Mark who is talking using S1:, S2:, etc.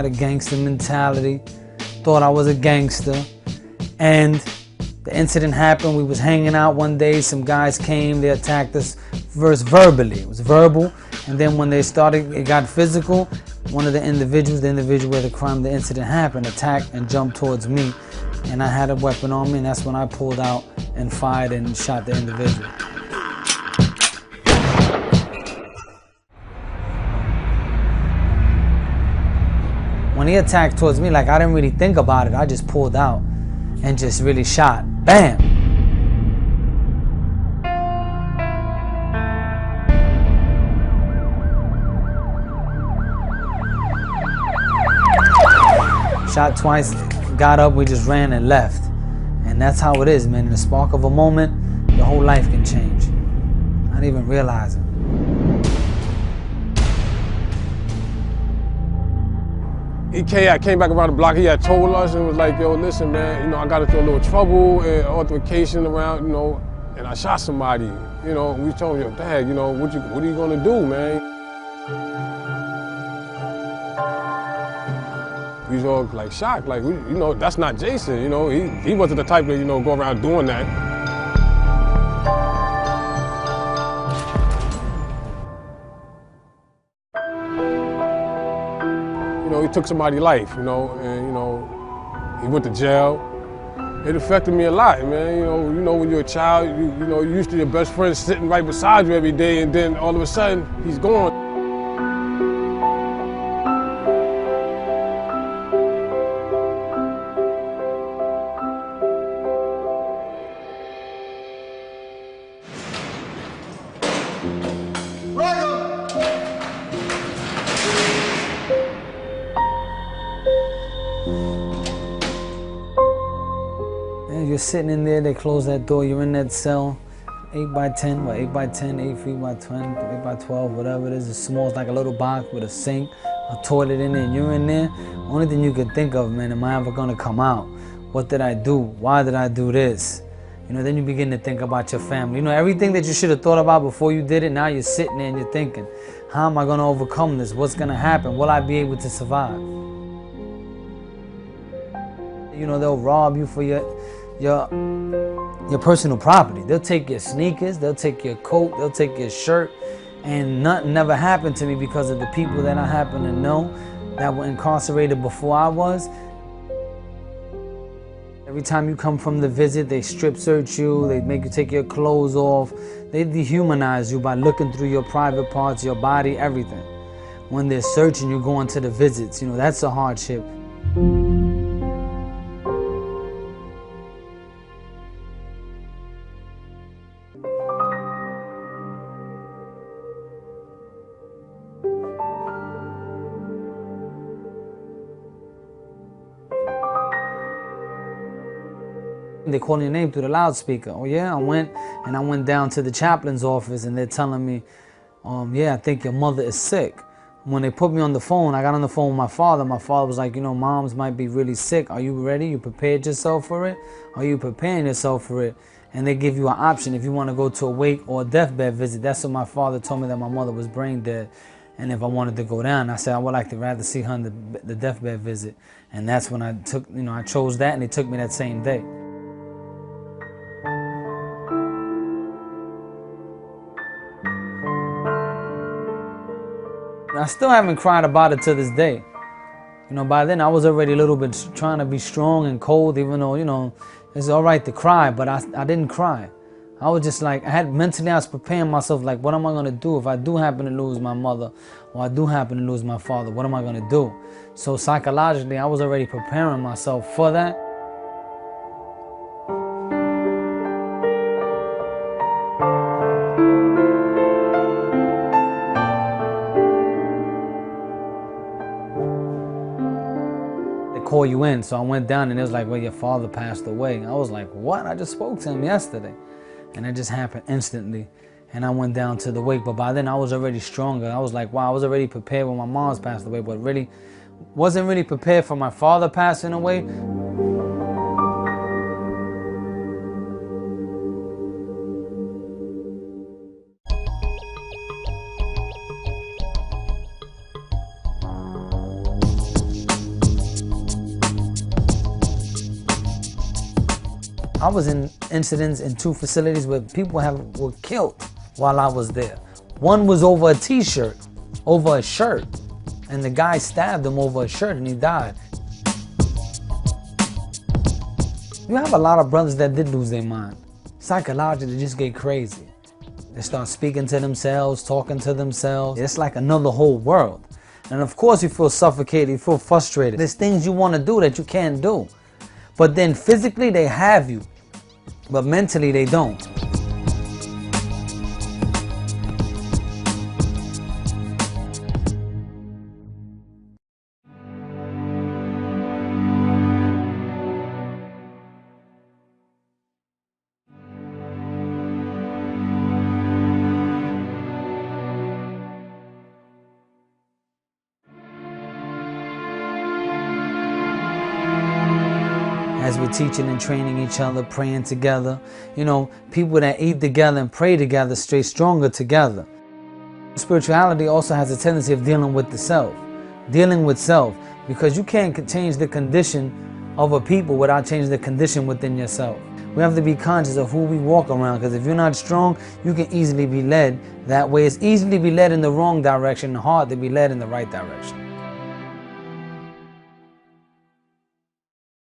S1: a gangster mentality, thought I was a gangster. And the incident happened. We was hanging out one day. Some guys came, they attacked us first verbally. It was verbal. And then when they started, it got physical. One of the individuals where the crime, the incident happened, attacked and jumped towards me. And I had a weapon on me, and that's when I pulled out and fired and shot the individual. When he attacked towards me, like, I didn't really think about it. I just pulled out and just really shot. Bam! Shot twice, got up, we just ran and left. And that's how it is, man. In the spark of a moment, your whole life can change. Not even realizing.
S2: I came back around the block, he had told us and was like, yo, listen, man, you know, I got into a little trouble and altercation around, you know, and I shot somebody. You know, we told him, yo, Dad, you know, what are you gonna do, man? We was all like shocked, like, you know, that's not Jason, you know, he wasn't the type to, you know, go around doing that. You know, he took somebody's life, you know, and, you know, he went to jail. It affected me a lot, man. You know, when you're a child, you know, you're used to your best friend sitting right beside you every day, and then all of a sudden, he's gone.
S1: You're sitting in there, they close that door, you're in that cell, 8 by 10, what, 8 by 10, 8 feet by 10, 8 by 12, whatever it is. It's small, it's like a little box with a sink, a toilet in it, and you're in there. Only thing you can think of, man, am I ever gonna come out? What did I do? Why did I do this? You know, then you begin to think about your family. You know, everything that you should have thought about before you did it, now you're sitting there and you're thinking, how am I gonna overcome this? What's gonna happen? Will I be able to survive? You know, they'll rob you for your personal property. They'll take your sneakers, they'll take your coat, they'll take your shirt, and nothing never happened to me because of the people that I happen to know that were incarcerated before I was. Every time you come from the visit, they strip search you, they make you take your clothes off, they dehumanize you by looking through your private parts, your body, everything. When they're searching you, going to the visits, you know, that's a hardship. They calling your name through the loudspeaker. Oh yeah, I went down to the chaplain's office and they're telling me, yeah, I think your mother is sick. When they put me on the phone, I got on the phone with my father. My father was like, you know, moms might be really sick. Are you ready? You prepared yourself for it? Are you preparing yourself for it? And they give you an option if you want to go to a wake or a deathbed visit. That's what my father told me, that my mother was brain dead. And if I wanted to go down, I said I would like to rather see her in the deathbed visit. And that's when I took, you know, I chose that, and they took me that same day. I still haven't cried about it to this day. You know, by then I was already a little bit trying to be strong and cold, even though, you know, it's all right to cry, but I didn't cry. I was just like, I was preparing myself, like, what am I gonna do if I do happen to lose my mother, or I do happen to lose my father? What am I gonna do? So psychologically, I was already preparing myself for that. Call you in, so I went down and it was like, well, your father passed away. I was like, what? I just spoke to him yesterday. And it just happened instantly. And I went down to the wake, but by then I was already stronger. I was like, wow, I was already prepared when my mom's passed away, but really wasn't really prepared for my father passing away. I was in incidents in 2 facilities where people were killed while I was there. One was over a t-shirt, over a shirt, and the guy stabbed him over a shirt and he died. You have a lot of brothers that did lose their mind. Psychologically, they just get crazy. They start speaking to themselves, talking to themselves. It's like another whole world. And of course you feel suffocated, you feel frustrated. There's things you want to do that you can't do. But then physically they have you, but mentally they don't. As we're teaching and training each other, praying together, you know, people that eat together and pray together stay stronger together. Spirituality also has a tendency of dealing with the self, dealing with self, because you can't change the condition of a people without changing the condition within yourself. We have to be conscious of who we walk around, because if you're not strong, you can easily be led that way. It's easy to be led in the wrong direction and hard to be led in the right direction.